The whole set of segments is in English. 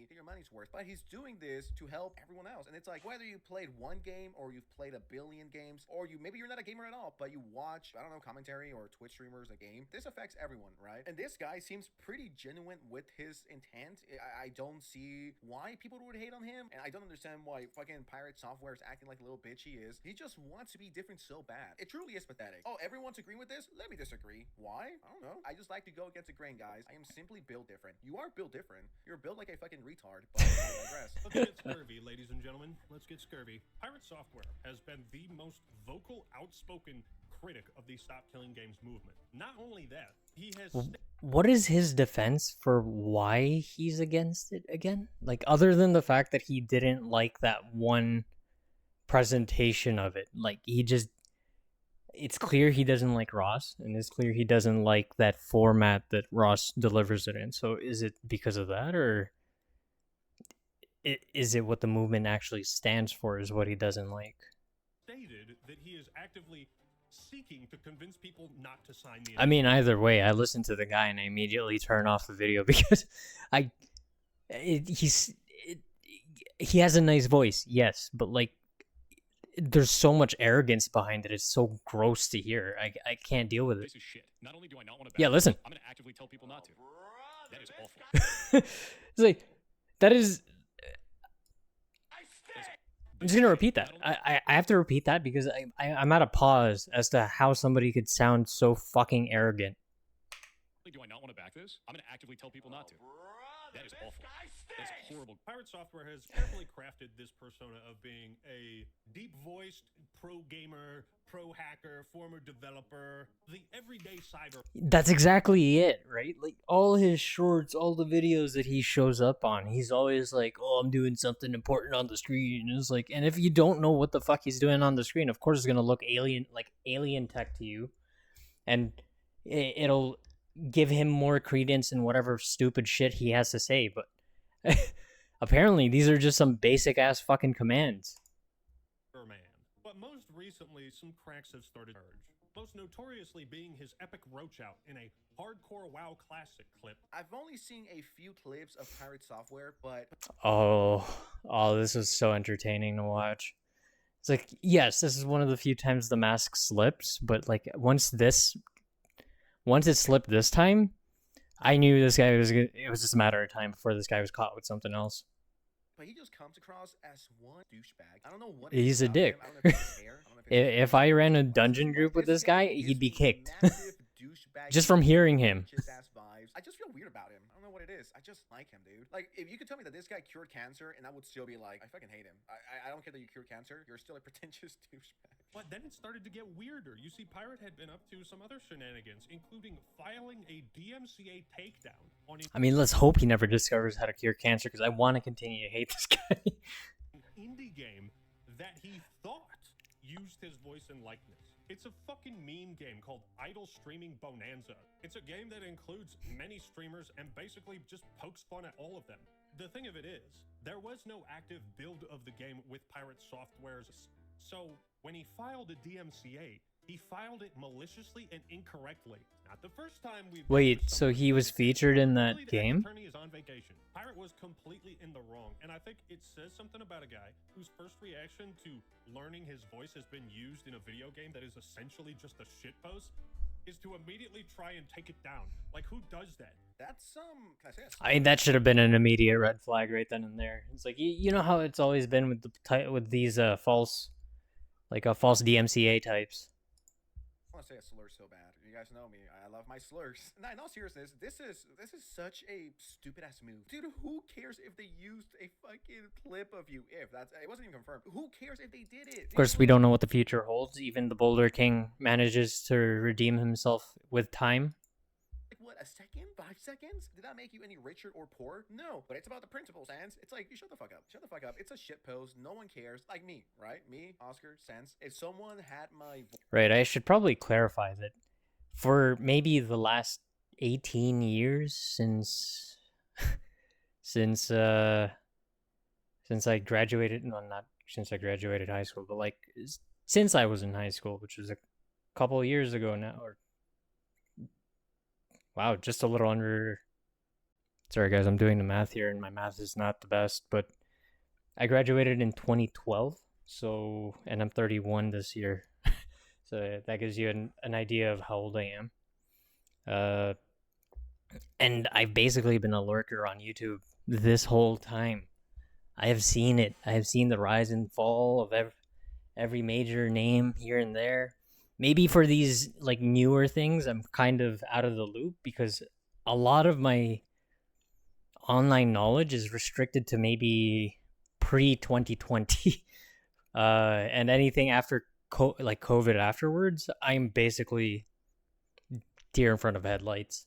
money, get your money's worth. But he's doing this to help everyone else. And it's like, whether you played one game or you've played a billion games, or maybe you're not a gamer at all, but you watch, I don't know, commentary or Twitch streamers a game, this affects everyone, right? And this guy seems pretty genuine with his intent. I don't see why people would hate on him, and I don't understand why fucking Pirate Software is acting like a little bitch he is. He just wants to be different so bad. It truly is pathetic. Oh, everyone's agreeing with this? Let me disagree. Why? I don't know. I just like to go against the grain, guys. I am simply built different. You are built different. You're built like a fucking retard, but I digress. Let's get scurvy, ladies and gentlemen. Let's get scurvy. Pirate Software has been the most vocal, outspoken critic of the Stop Killing Games movement. Not only that, he has... What is his defense for why he's against it again? Like, other than the fact that he didn't like that one presentation of it. Like, he just... It's clear he doesn't like Ross, and it's clear he doesn't like that format that Ross delivers it in. So is it because of that, or is it what the movement actually stands for is what he doesn't like? Stated that he is actively seeking to convince people not to sign the... I mean, either way, I listen to the guy and I immediately turn off the video because he has a nice voice, yes, but like, there's so much arrogance behind it. It's so gross to hear. I can't deal with it. This is shit. Not only do I not want to... Yeah, listen. I'm going to actively tell people not to. That is awful. It's like, that is... I'm just going to repeat that. I have to repeat that because I'm at a pause as to how somebody could sound so fucking arrogant. Do I not want to back this? I'm going to actively tell people not to. That is awful. That's horrible. Pirate Software has carefully crafted this persona of being a deep-voiced pro-gamer, pro-hacker, former developer, the everyday cyber... That's exactly it, right? Like, all his shorts, all the videos that he shows up on, he's always like, oh, I'm doing something important on the screen. And it's like, and if you don't know what the fuck he's doing on the screen, of course it's going to look alien, like alien tech to you. And it'll give him more credence in whatever stupid shit he has to say, but apparently these are just some basic ass fucking commands. Man. But most recently, some cracks have started to emerge. Most notoriously being his epic roach out in a hardcore WoW classic clip. I've only seen a few clips of Pirate Software, but... Oh, this was so entertaining to watch. It's like, yes, this is one of the few times the mask slips, but like once it slipped this time, I knew this guy was gonna, it was just a matter of time before this guy was caught with something else. But he just comes across as one douchebag. I don't know what... He's a dick. If I ran a dungeon group with this guy, he'd be kicked. Just from hearing him. I just feel weird about him. I don't know what it is. I just like him, dude. Like, if you could tell me that this guy cured cancer, and I would still be like, I fucking hate him. I don't care that you cured cancer. You're still a pretentious douchebag. But then it started to get weirder. You see, Pirate had been up to some other shenanigans, including filing a DMCA takedown on... I mean, let's hope he never discovers how to cure cancer, because I want to continue to hate this guy. An indie game that he thought used his voice and likeness. It's a fucking meme game called Idle Streaming Bonanza. It's a game that includes many streamers and basically just pokes fun at all of them. The thing of it is, there was no active build of the game with Pirate Software's... So, when he filed a DMCA, he filed it maliciously and incorrectly. Not the first time we've... Wait, so he was featured in that game? Attorney is on vacation. Pirate was completely in the wrong, and I think it says something about a guy whose first reaction to learning his voice has been used in a video game that is essentially just a shitpost is to immediately try and take it down. Like, who does that? That's can I say that? I mean, that should have been an immediate red flag right then and there. It's like, you know how it's always been with with these false DMCA types. I want to say a slur so bad. You guys know me. I love my slurs. Nah, in all seriousness, this is such a stupid ass move, dude. Who cares if they used a fucking clip of you? If that's... it wasn't even confirmed. Who cares if they did it? Of course, we don't know what the future holds. Even the Boulder King manages to redeem himself with time. Like, what, a second? 5 seconds? Did that make you any richer or poor? No, but it's about the principle, Sans. It's like, you shut the fuck up. Shut the fuck up. It's a shit post. No one cares. Like me, right? Me, Oscar, Sans. If someone had my... Right, I should probably clarify that for maybe the last 18 years since I graduated, no, not since I graduated high school, but like since I was in high school, which was a couple of years ago now, or wow, just a little under Sorry, guys, I'm doing the math here, and my math is not the best, but I graduated in 2012, so, and I'm 31 this year. So that gives you an idea of how old I am. And I've basically been a lurker on YouTube this whole time. I have seen it. I have seen the rise and fall of every major name here and there. Maybe for these like newer things, I'm kind of out of the loop because a lot of my online knowledge is restricted to maybe pre 2020, and anything after like COVID afterwards, I'm basically deer in front of headlights.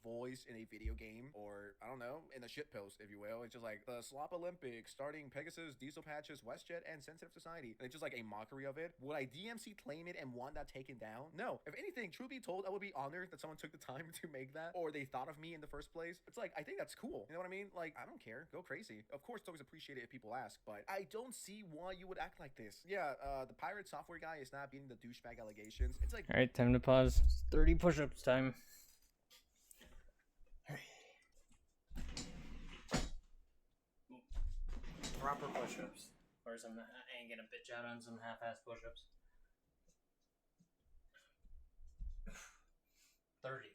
Voice in a video game, or I don't know, in a shit post, if you will. It's just like the Slop Olympics, starting Pegasus, Diesel Patches, WestJet, and Sensitive Society. And it's just like a mockery of it. Would I DMC claim it and want that taken down? No. If anything, truth be told, I would be honored that someone took the time to make that, or they thought of me in the first place. It's like, I think that's cool. You know what I mean? Like, I don't care. Go crazy. Of course, it's always appreciated if people ask, but I don't see why you would act like this. Yeah, the pirate software guy is not beating the douchebag allegations. It's like, all right, time to pause. 30 push-ups time. Proper push-ups. Or I ain't gonna bitch out on some half-ass push-ups. 30.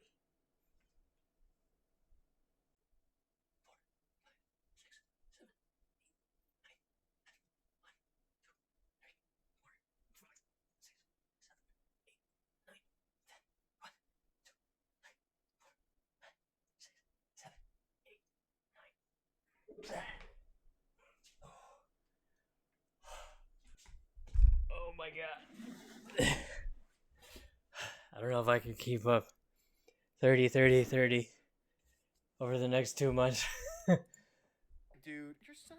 Oh my god. I don't know if I can keep up. 30, 30, 30 over the next 2 months. dude, you're so...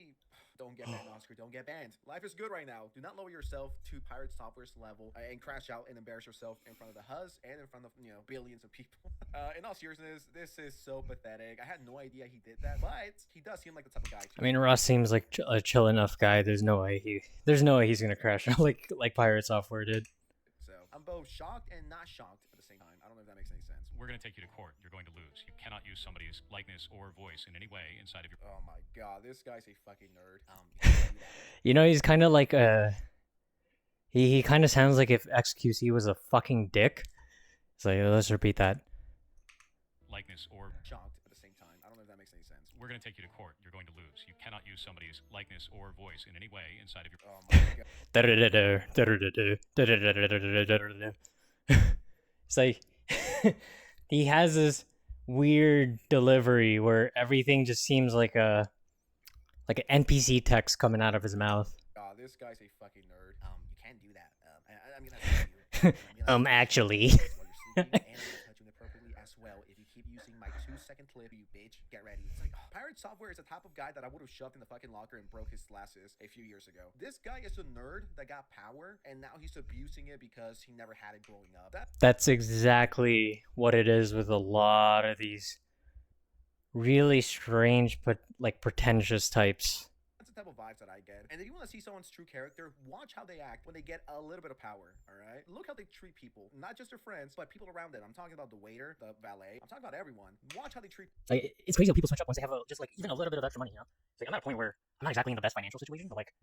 Don't get banned, Oscar. Don't get banned. Life is good right now. Do not lower yourself to Pirate Software's level and crash out and embarrass yourself in front of the Huz and in front of, you know, billions of people. In all seriousness, this is so pathetic. I had no idea he did that, but he does seem like the type of guy. I mean, Ross seems like a chill enough guy. There's no way he's gonna crash out like Pirate Software did. So I'm both shocked and not shocked at the same time. I don't know if that makes any sense. We're going to take you to court. You're going to lose. You cannot use somebody's likeness or voice in any way inside of your... Oh my god, this guy's a fucking nerd. You know, he's kind of like he kind of sounds like if XQC was a fucking dick. So let's repeat that. Likeness or... Shocked at the same time. I don't know if that makes any sense. We're going to take you to court. You're going to lose. You cannot use somebody's likeness or voice in any way inside of your... Oh my god. It's like he has this weird delivery where everything just seems like an NPC text coming out of his mouth. God, this guy's a fucking nerd. You can't do that. I'm gonna tell you. Actually. While you're sleeping, and I'm gonna touch you inappropriately as well. If you keep using my 2-second clip, you bitch, get ready. It's like, Pirate Software is the type of guy that I would have shoved in the fucking locker and broke his glasses a few years ago. This guy is a nerd that got power, and now he's abusing it because he never had it growing up. That's exactly what it is with a lot of these really strange but like pretentious types. That's the type of vibes that I get. And if you want to see someone's true character, watch how they act when they get a little bit of power, all right? Look how they treat people, not just their friends, but people around them. I'm talking about the waiter, the valet. I'm talking about everyone. Watch how they treat... Like, it's crazy how people switch up once they have just like even a little bit of extra money, you know? It's like I'm at a point where I'm not exactly in the best financial situation, but like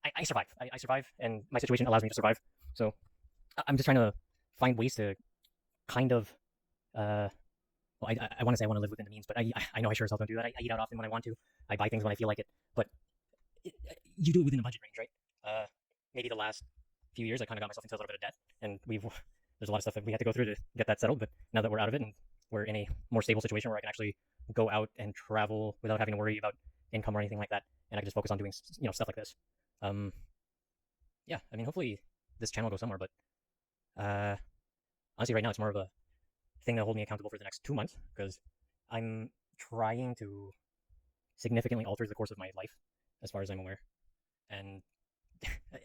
I survive. I survive, and my situation allows me to survive. So I'm just trying to find ways to kind of well, I want to say I want to live within the means, but I know I sure as hell don't do that. I eat out often when I want to. I buy things when I feel like it, but you do it within a budget range, right? Maybe the last few years I kind of got myself into a little bit of debt, and there's a lot of stuff that we had to go through to get that settled. But now that we're out of it and we're in a more stable situation where I can actually go out and travel without having to worry about income or anything like that, and I can just focus on doing stuff like this. Yeah, I mean, hopefully this channel goes somewhere, but honestly, right now it's more of a thing to hold me accountable for the next 2 months, because I'm trying to significantly alter the course of my life as far as I'm aware. And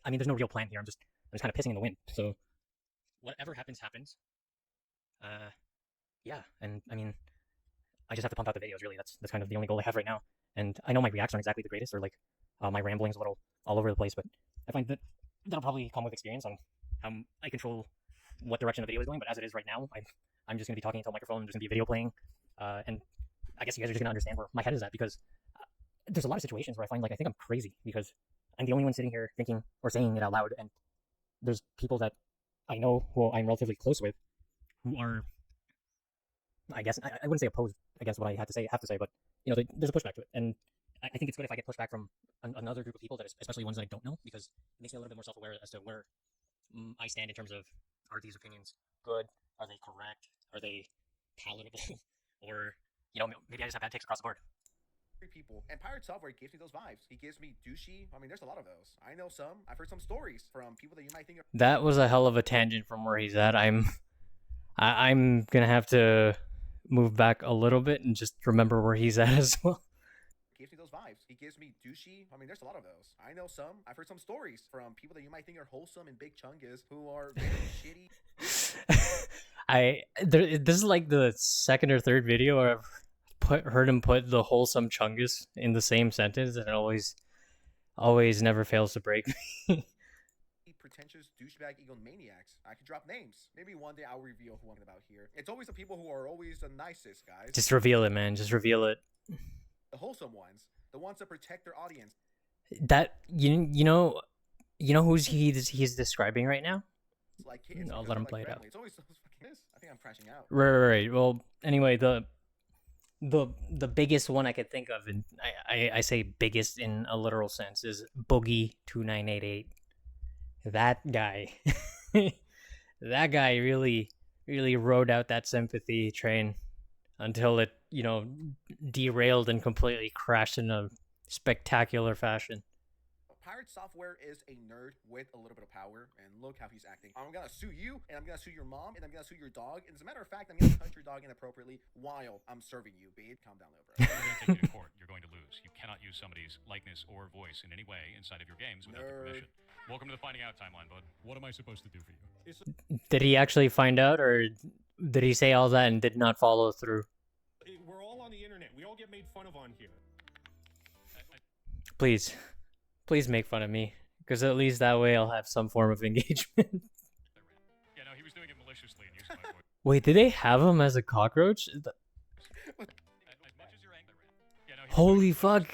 I mean, there's no real plan here. I'm just kind of pissing in the wind. So whatever happens. Yeah, and I mean, I just have to pump out the videos, really. That's kind of the only goal I have right now. And I know my reacts aren't exactly the greatest, or like my rambling's a little all over the place, but I find that that'll probably come with experience on how I control what direction the video is going. But as it is right now, I'm just going to be talking into a microphone, and there's going to be a video playing, and I guess you guys are just gonna understand where my head is at, because there's a lot of situations where I find like I think I'm crazy because I'm the only one sitting here thinking or saying it out loud, and there's people that I know who I'm relatively close with who are, I guess I wouldn't say opposed against what I have to say, but there's a pushback to it, and I think it's good if I get pushback from another group of people, that especially ones that I don't know, because it makes me a little bit more self-aware as to where I stand in terms of, are these opinions good? Are they correct? Are they palatable? Or maybe I just have bad takes across the board. People, and Pirate Software gives me those vibes. He gives me douchey. I mean, there's a lot of those. I know some. I've heard some stories from people that you might think are. That was a hell of a tangent from where he's at. I'm gonna have to move back a little bit and just remember where he's at as well. Gives me those vibes. He gives me douchey. I mean, there's a lot of those. I know some. I've heard some stories from people that you might think are wholesome and big chungus who are very shitty. This is like the second or third video where I've heard him put the wholesome chungus in the same sentence, and it always never fails to break me. Pretentious douchebag egomaniacs. I could drop names. Maybe one day I'll reveal who I'm about here. It's always the people who are always the nicest guys. Just reveal it, man. Just reveal it. The wholesome ones. The ones that protect their audience. That you know who's he's describing right now? Like kids, I'll let him play friendly. it out. It's always those fucking kids. I think I'm crashing out. Right. Well, anyway, the biggest one I could think of, and I say biggest in a literal sense, is Boogie2988. That guy, that guy really rode out that sympathy train until it, derailed and completely crashed in a spectacular fashion. Pirate Software is a nerd with a little bit of power, and look how he's acting. I'm gonna sue you, and I'm gonna sue your mom, and I'm gonna sue your dog. And as a matter of fact, I'm gonna touch your dog inappropriately while I'm serving you, babe. Calm down, little bro. We're going to take you to court. You're going to lose. You cannot use somebody's likeness or voice in any way inside of your games without their permission. Welcome to the finding out timeline, bud. What am I supposed to do for you? Did he actually find out, or did he say all that and did not follow through? We're all on the internet. We all get made fun of on here. Please make fun of me, because at least that way I'll have some form of engagement. Yeah, no, he was doing it maliciously and using my voice. Wait, did they have him as a cockroach? As much as you're angry. Yeah, no, Holy fuck.